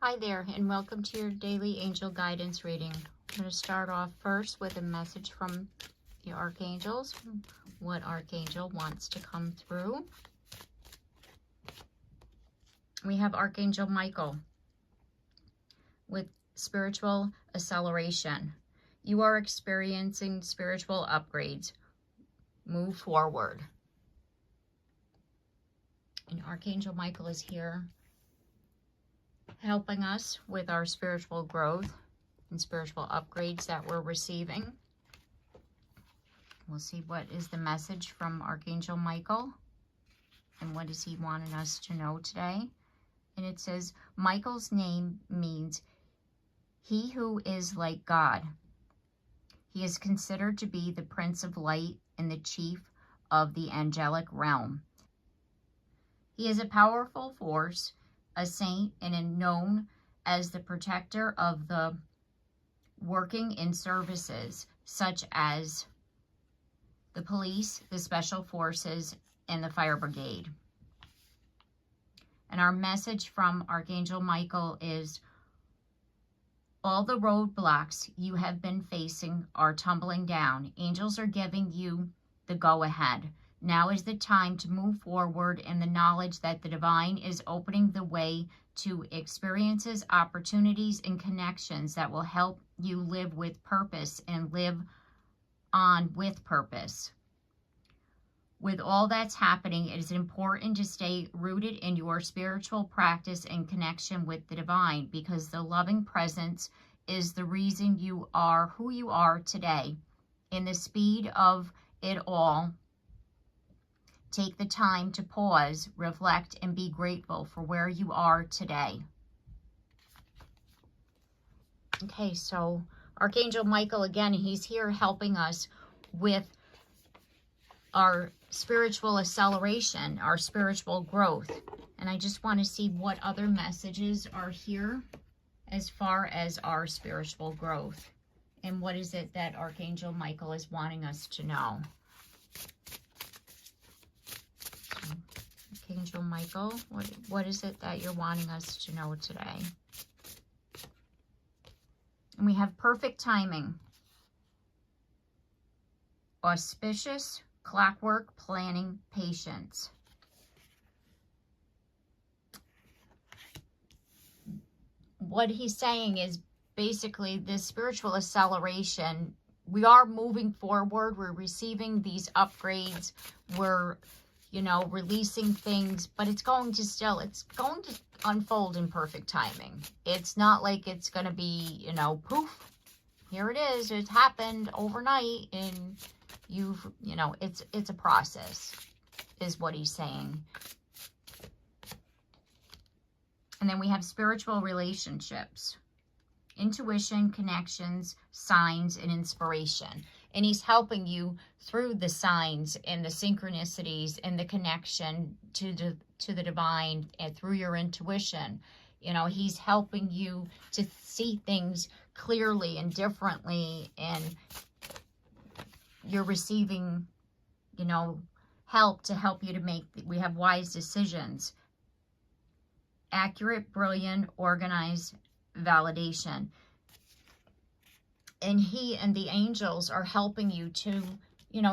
Hi there, and welcome to your daily angel guidance reading. I'm going to start off first with a message from the archangels, what archangel wants to come through. We have Archangel Michael with spiritual acceleration. You are experiencing spiritual upgrades. Move forward. And Archangel Michael is here helping us with our spiritual growth and spiritual upgrades that we're receiving. We'll see what is the message from Archangel Michael and what is he wanting us to know today. And it says, Michael's name means he who is like God. He is considered to be the Prince of Light and the chief of the angelic realm. He is a powerful force, a saint, and known as the protector of the working in services such as the police, the special forces, and the fire brigade. And our message from Archangel Michael is, all the roadblocks you have been facing are tumbling down. Angels are giving you the go-ahead. Now is the time to move forward in the knowledge that the divine is opening the way to experiences, opportunities, and connections that will help you live with purpose and live on with purpose. With all that's happening, it is important to stay rooted in your spiritual practice and connection with the divine, because the loving presence is the reason you are who you are today. In the speed of it all, take the time to pause, reflect, and be grateful for where you are today. Okay, so Archangel Michael, again, he's here helping us with our spiritual acceleration, our spiritual growth. And I just want to see what other messages are here as far as our spiritual growth. And what is it that Archangel Michael is wanting us to know? Archangel Michael, what is it that you're wanting us to know today? And we have perfect timing, auspicious, clockwork, planning, patience. What he's saying is basically this spiritual acceleration. We are moving forward. We're receiving these upgrades. We're releasing things, but it's going to unfold in perfect timing. It's not like it's going to be, poof, here it is. It happened overnight, and it's a process, is what he's saying. And then we have spiritual relationships, intuition, connections, signs, and inspiration. And he's helping you through the signs and the synchronicities and the connection to the divine, and through your intuition. He's helping you to see things clearly and differently, and you're receiving, help to help you to make, we have wise decisions. Accurate, brilliant, organized validation. And he and the angels are helping you to,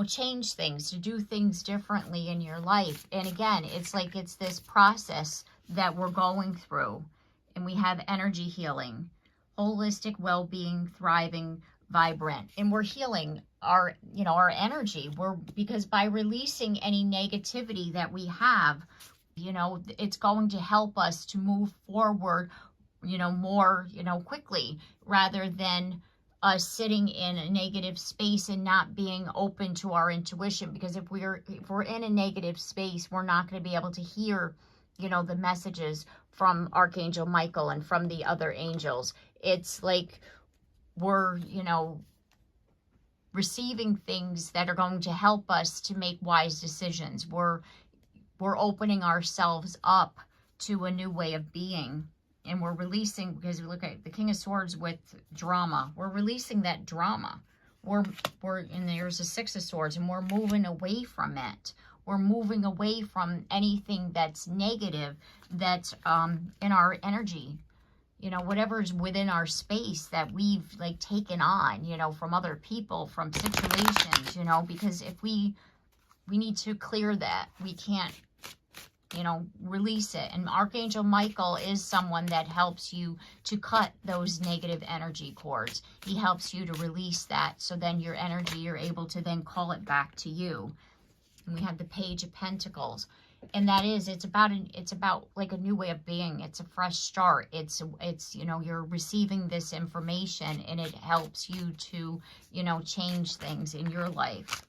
change things, to do things differently in your life. And again, it's like it's this process that we're going through. And we have energy healing, holistic well-being, thriving, vibrant. And we're healing our, our energy. Because by releasing any negativity that we have, it's going to help us to move forward, more, quickly, rather than us sitting in a negative space and not being open to our intuition. Because if we're in a negative space, we're not going to be able to hear, the messages from Archangel Michael and from the other angels. It's like we're, receiving things that are going to help us to make wise decisions. We're opening ourselves up to a new way of being. And we're releasing, because we look at the King of Swords with drama. We're releasing that drama. And there's a Six of Swords, and we're moving away from it. We're moving away from anything that's negative, that's in our energy, you know, whatever's within our space that we've like taken on, you know, from other people, from situations, you know, because if we need to clear that. We can't, you know, release it. And Archangel Michael is someone that helps you to cut those negative energy cords. He helps you to release that. So then your energy, you're able to then call it back to you. And we have the Page of Pentacles. And that is, it's about like a new way of being. It's a fresh start. It's, you know, you're receiving this information and it helps you to, you know, change things in your life.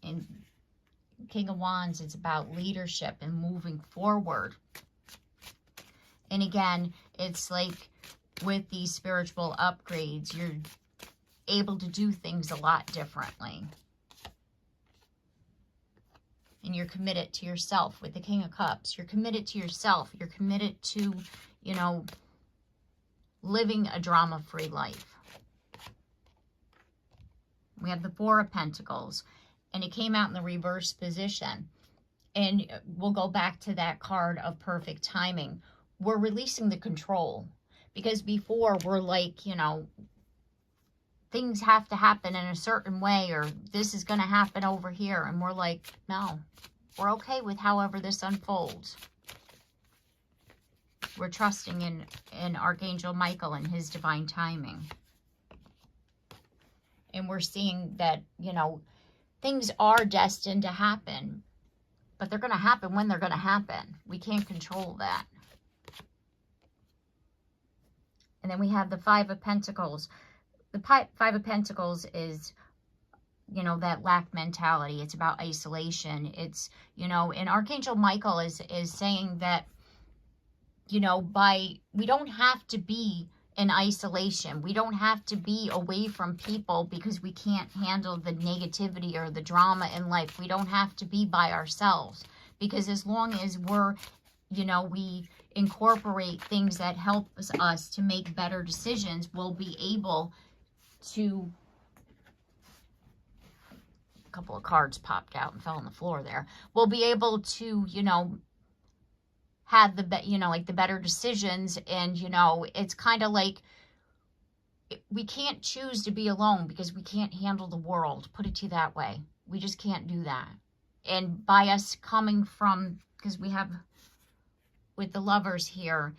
And King of Wands, it's about leadership and moving forward. And again, it's like with these spiritual upgrades, you're able to do things a lot differently. And you're committed to yourself with the King of Cups. You're committed to yourself. You're committed to, you know, living a drama-free life. We have the Four of Pentacles. And it came out in the reverse position. And we'll go back to that card of perfect timing. We're releasing the control. Because before we're like, you know, things have to happen in a certain way, or this is going to happen over here. And we're like, no, we're okay with however this unfolds. We're trusting in Archangel Michael and his divine timing. And we're seeing that, you know, things are destined to happen, but they're going to happen when they're going to happen. We can't control that. And then we have the Five of Pentacles. The Five of Pentacles is, you know, that lack mentality. It's about isolation. It's, you know, and Archangel Michael is saying that, you know, we don't have to be in isolation. We don't have to be away from people because we can't handle the negativity or the drama in life. We don't have to be by ourselves, because as long as we're, you know, we incorporate things that help us to make better decisions, we'll be able to, a couple of cards popped out and fell on the floor there. We'll be able to, you know, have the, you know, like the better decisions. And, you know, it's kind of like we can't choose to be alone because we can't handle the world. Put it to you that way. We just can't do that. And by us coming from, because we have with the Lovers here,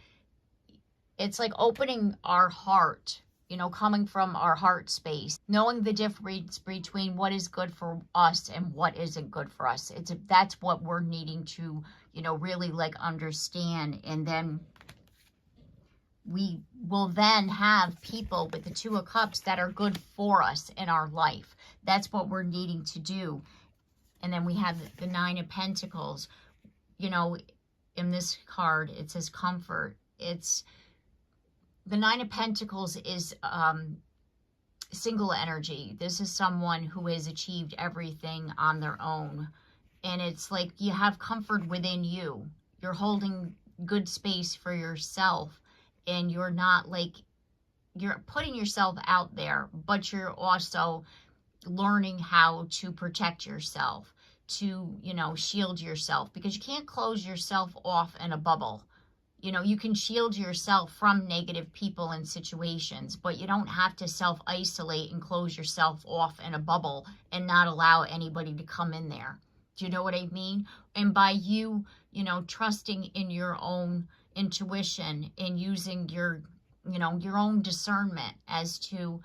it's like opening our heart, you know, coming from our heart space, knowing the difference between what is good for us and what isn't good for us. That's what we're needing to, you know, really like understand. And then we will then have people with the Two of Cups that are good for us in our life. That's what we're needing to do. And then we have the Nine of Pentacles. You know, in this card, it says comfort. It's the Nine of Pentacles is single energy. This is someone who has achieved everything on their own. And it's like you have comfort within you. You're holding good space for yourself. And you're not like, you're putting yourself out there, but you're also learning how to protect yourself, to, you know, shield yourself, because you can't close yourself off in a bubble. You know, you can shield yourself from negative people and situations, but you don't have to self-isolate and close yourself off in a bubble and not allow anybody to come in there. Do you know what I mean? And by you, you know, trusting in your own intuition and using your, you know, your own discernment as to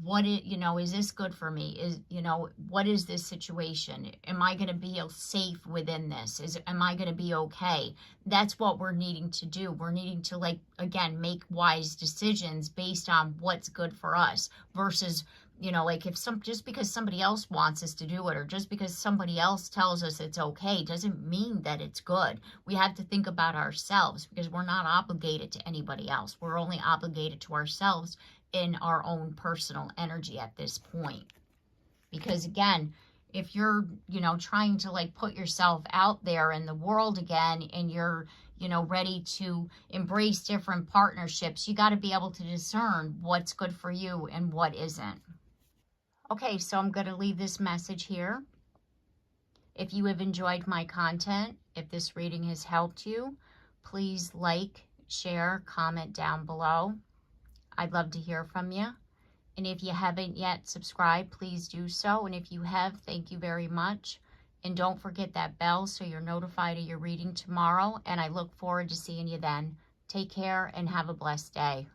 what it, you know, is this good for me? Is, you know, what is this situation? Am I going to be safe within this? Am I going to be okay? That's what we're needing to do. We're needing to, like, again, make wise decisions based on what's good for us versus, you know, like if just because somebody else wants us to do it, or just because somebody else tells us it's okay, doesn't mean that it's good. We have to think about ourselves, because we're not obligated to anybody else. We're only obligated to ourselves in our own personal energy at this point. Because again, if you're, you know, trying to like put yourself out there in the world again, and you're, you know, ready to embrace different partnerships, you got to be able to discern what's good for you and what isn't. Okay, so I'm going to leave this message here. If you have enjoyed my content, if this reading has helped you, please like, share, comment down below. I'd love to hear from you. And if you haven't yet subscribed, please do so. And if you have, thank you very much. And don't forget that bell so you're notified of your reading tomorrow. And I look forward to seeing you then. Take care and have a blessed day.